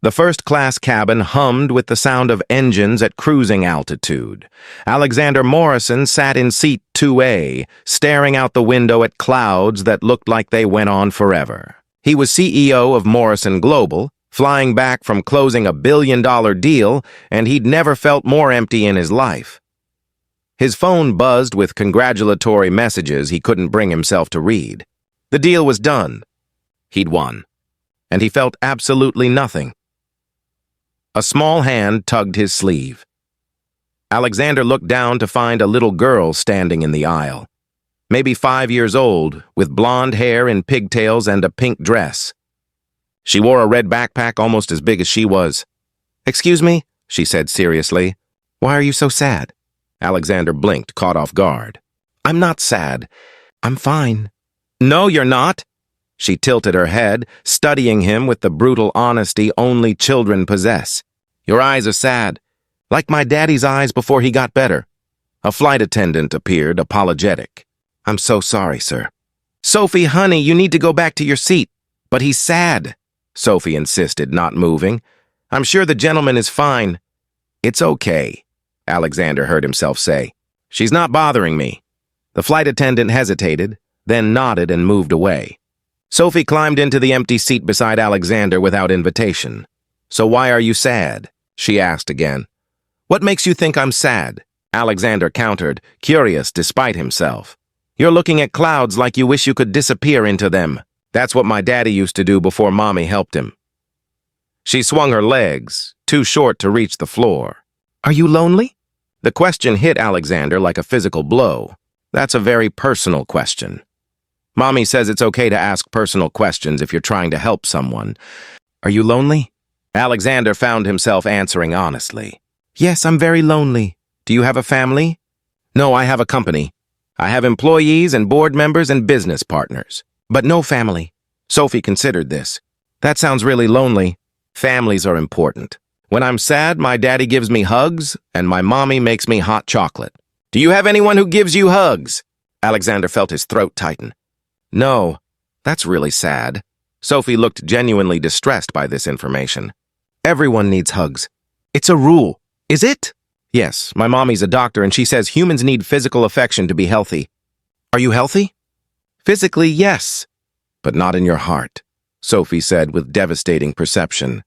The first-class cabin hummed with the sound of engines at cruising altitude. Alexander Morrison sat in seat 2A, staring out the window at clouds that looked like they went on forever. He was CEO of Morrison Global, flying back from closing a billion-dollar deal, and he'd never felt more empty in his life. His phone buzzed with congratulatory messages he couldn't bring himself to read. The deal was done. He'd won. And he felt absolutely nothing. A small hand tugged his sleeve. Alexander looked down to find a little girl standing in the aisle. Maybe 5 years old, with blonde hair in pigtails and a pink dress. She wore a red backpack almost as big as she was. "Excuse me," she said seriously. "Why are you so sad?" Alexander blinked, caught off guard. "I'm not sad. I'm fine." "No, you're not." She tilted her head, studying him with the brutal honesty only children possess. "Your eyes are sad, like my daddy's eyes before he got better." A flight attendant appeared, apologetic. "I'm so sorry, sir." "Sophie, honey, you need to go back to your seat." "But he's sad," Sophie insisted, not moving. "I'm sure the gentleman is fine." "It's okay," Alexander heard himself say. "She's not bothering me." The flight attendant hesitated, then nodded and moved away. Sophie climbed into the empty seat beside Alexander without invitation. "So why are you sad?" she asked again. "What makes you think I'm sad?" Alexander countered, curious despite himself. "You're looking at clouds like you wish you could disappear into them. That's what my daddy used to do before Mommy helped him." She swung her legs, too short to reach the floor. "Are you lonely?" The question hit Alexander like a physical blow. That's a very personal question. Mommy says it's okay to ask personal questions if you're trying to help someone. "Are you lonely?" Alexander found himself answering honestly. "Yes, I'm very lonely. Do you have a family?" "No, I have a company. I have employees and board members and business partners, but no family." Sophie considered this. "That sounds really lonely. Families are important. When I'm sad, my daddy gives me hugs, and my mommy makes me hot chocolate." "Do you have anyone who gives you hugs?" Alexander felt his throat tighten. "No, that's really sad." Sophie looked genuinely distressed by this information. "Everyone needs hugs. It's a rule." "Is it?" "Yes, my mommy's a doctor and she says humans need physical affection to be healthy." "Are you healthy?" "Physically, yes, but not in your heart," Sophie said with devastating perception.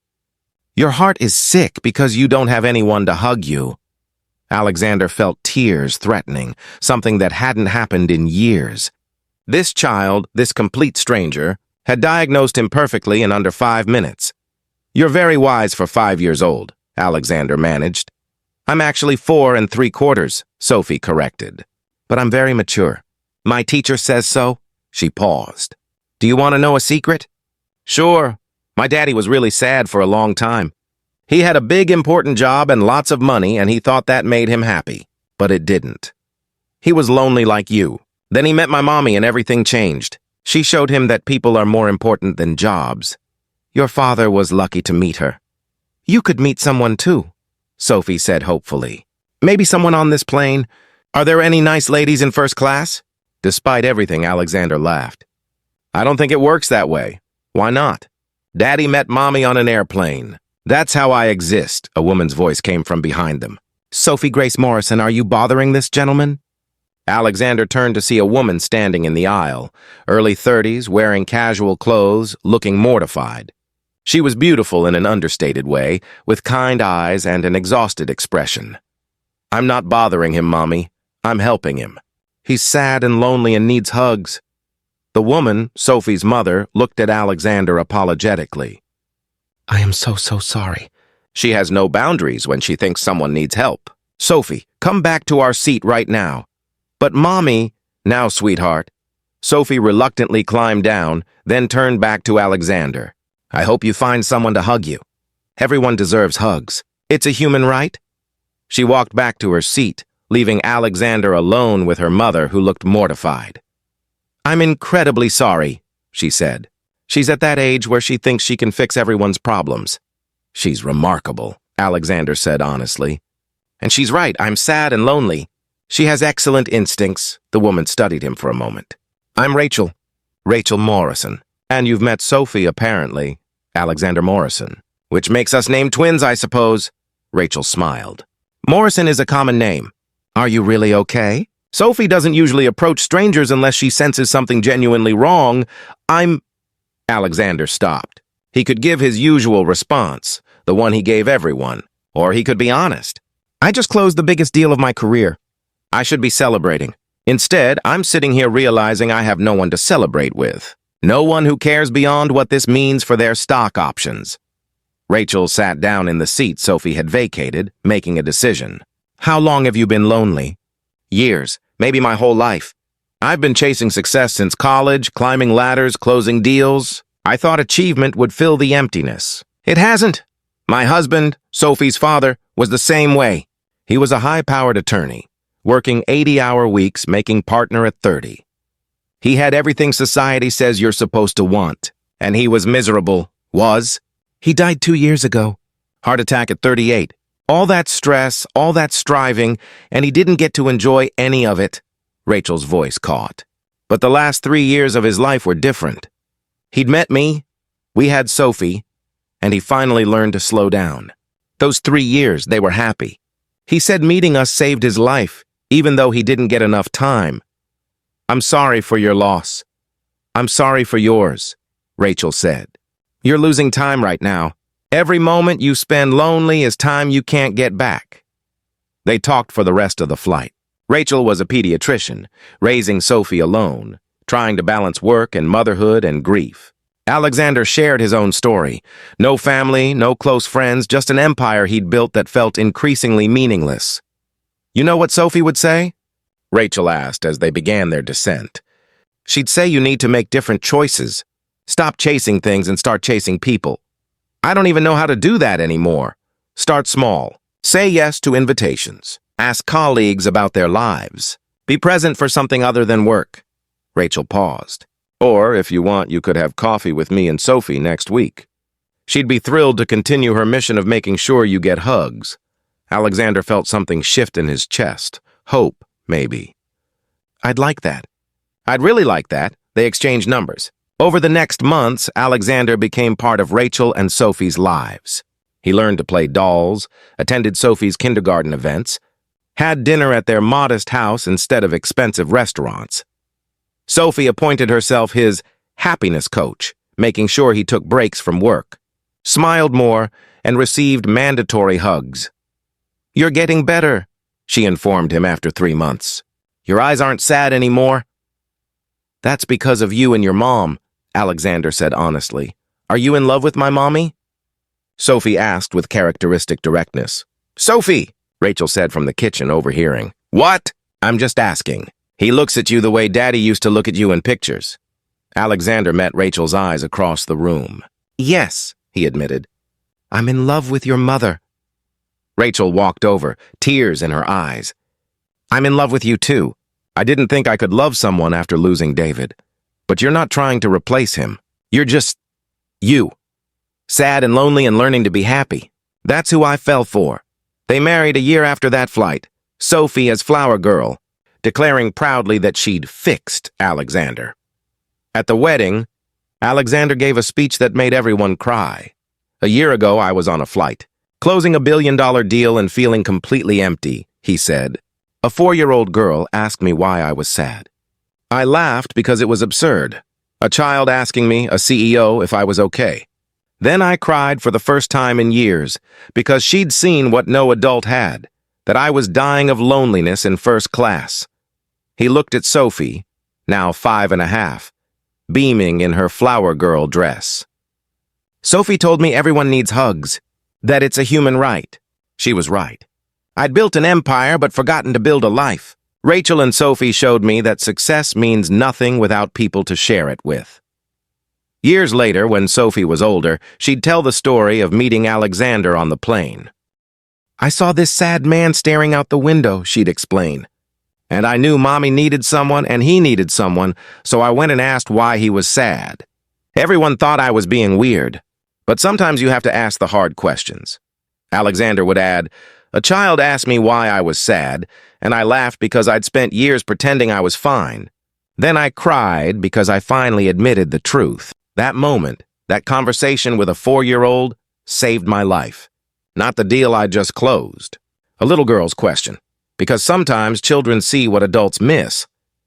"Your heart is sick because you don't have anyone to hug you." Alexander felt tears threatening, something that hadn't happened in years. This child, this complete stranger, had diagnosed him perfectly in under 5 minutes. "You're very wise for 5 years old," Alexander managed. "I'm actually 4 3/4, Sophie corrected. "But I'm very mature. My teacher says so." She paused. "Do you want to know a secret?" "Sure. My daddy was really sad for a long time. He had a big, important job and lots of money, and he thought that made him happy. But it didn't. He was lonely like you. Then he met my mommy and everything changed. She showed him that people are more important than jobs. Your father was lucky to meet her." "You could meet someone too," Sophie said hopefully. "Maybe someone on this plane. Are there any nice ladies in first class?" Despite everything, Alexander laughed. "I don't think it works that way." "Why not?" "Daddy met Mommy on an airplane. That's how I exist," a woman's voice came from behind them. "Sophie Grace Morrison, are you bothering this gentleman?" Alexander turned to see a woman standing in the aisle, early 30s, wearing casual clothes, looking mortified. She was beautiful in an understated way, with kind eyes and an exhausted expression. "I'm not bothering him, Mommy. I'm helping him. He's sad and lonely and needs hugs." The woman, Sophie's mother, looked at Alexander apologetically. "I am so sorry." She has no boundaries when she thinks someone needs help. "Sophie, come back to our seat right now." "But Mommy..." "Now, sweetheart." Sophie reluctantly climbed down, then turned back to Alexander. "I hope you find someone to hug you. Everyone deserves hugs. It's a human right." She walked back to her seat, leaving Alexander alone with her mother, who looked mortified. "I'm incredibly sorry," she said. "She's at that age where she thinks she can fix everyone's problems." "She's remarkable," Alexander said honestly. "And she's right, I'm sad and lonely. She has excellent instincts." The woman studied him for a moment. "I'm Rachel Morrison. And you've met Sophie, apparently." "Alexander Morrison." Which makes us name twins, I suppose. Rachel smiled. Morrison is a common name. Are you really okay? Sophie doesn't usually approach strangers unless she senses something genuinely wrong. Alexander stopped. He could give his usual response, the one he gave everyone, or he could be honest. I just closed the biggest deal of my career. I should be celebrating. Instead, I'm sitting here realizing I have no one to celebrate with. No one who cares beyond what this means for their stock options. Rachel sat down in the seat Sophie had vacated, making a decision. How long have you been lonely? Years, maybe my whole life. I've been chasing success since college, climbing ladders, closing deals. I thought achievement would fill the emptiness. It hasn't. My husband, Sophie's father, was the same way. He was a high-powered attorney, working 80-hour weeks, making partner at 30. He had everything society says you're supposed to want, and he was miserable. He died 2 years ago. Heart attack at 38. All that stress, all that striving, and he didn't get to enjoy any of it. Rachel's voice caught. But the last 3 years of his life were different. He'd met me, we had Sophie, and he finally learned to slow down. Those 3 years, they were happy. He said meeting us saved his life, even though he didn't get enough time. I'm sorry for your loss. I'm sorry for yours, Rachel said. You're losing time right now. Every moment you spend lonely is time you can't get back. They talked for the rest of the flight. Rachel was a pediatrician, raising Sophie alone, trying to balance work and motherhood and grief. Alexander shared his own story. No family, no close friends, just an empire he'd built that felt increasingly meaningless. You know what Sophie would say? Rachel asked as they began their descent. She'd say you need to make different choices. Stop chasing things and start chasing people. I don't even know how to do that anymore. Start small. Say yes to invitations. Ask colleagues about their lives. Be present for something other than work. Rachel paused. Or, if you want, you could have coffee with me and Sophie next week. She'd be thrilled to continue her mission of making sure you get hugs. Alexander felt something shift in his chest. Hope, maybe. I'd like that. I'd really like that. They exchanged numbers. Over the next months, Alexander became part of Rachel and Sophie's lives. He learned to play dolls, attended Sophie's kindergarten events, had dinner at their modest house instead of expensive restaurants. Sophie appointed herself his happiness coach, making sure he took breaks from work, smiled more, and received mandatory hugs. You're getting better, she informed him after 3 months. Your eyes aren't sad anymore. That's because of you and your mom, Alexander said honestly. Are you in love with my mommy? Sophie asked with characteristic directness. Sophie, Rachel said from the kitchen, overhearing. What? I'm just asking. He looks at you the way Daddy used to look at you in pictures. Alexander met Rachel's eyes across the room. Yes, he admitted. I'm in love with your mother. Rachel walked over, tears in her eyes. I'm in love with you too. I didn't think I could love someone after losing David. But you're not trying to replace him. You're just you. Sad and lonely and learning to be happy. That's who I fell for. They married a year after that flight, Sophie as flower girl, declaring proudly that she'd fixed Alexander. At the wedding, Alexander gave a speech that made everyone cry. A year ago, I was on a flight, closing a billion-dollar deal and feeling completely empty, he said. A 4-year-old girl asked me why I was sad. I laughed because it was absurd. A child asking me, a CEO, if I was okay. Then I cried for the first time in years because she'd seen what no adult had, that I was dying of loneliness in first class. He looked at Sophie, now 5.5, beaming in her flower girl dress. Sophie told me everyone needs hugs, that it's a human right. She was right. I'd built an empire but forgotten to build a life. Rachel and Sophie showed me that success means nothing without people to share it with. Years later, when Sophie was older, she'd tell the story of meeting Alexander on the plane. I saw this sad man staring out the window, she'd explain. And I knew Mommy needed someone and he needed someone, so I went and asked why he was sad. Everyone thought I was being weird, but sometimes you have to ask the hard questions. Alexander would add, a child asked me why I was sad, and I laughed because I'd spent years pretending I was fine. Then I cried because I finally admitted the truth. That moment, that conversation with a 4-year-old, saved my life. Not the deal I just closed. A little girl's question. Because sometimes children see what adults miss.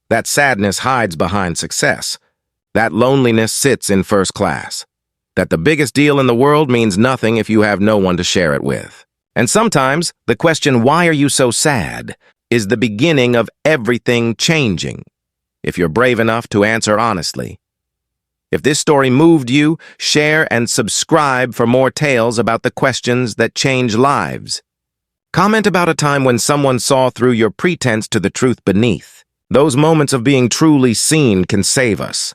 That sadness hides behind success. That loneliness sits in first class. That the biggest deal in the world means nothing if you have no one to share it with. And sometimes the question, "Why are you so sad?" is the beginning of everything changing. If you're brave enough to answer honestly. If this story moved you, share and subscribe for more tales about the questions that change lives. Comment about a time when someone saw through your pretense to the truth beneath. Those moments of being truly seen can save us.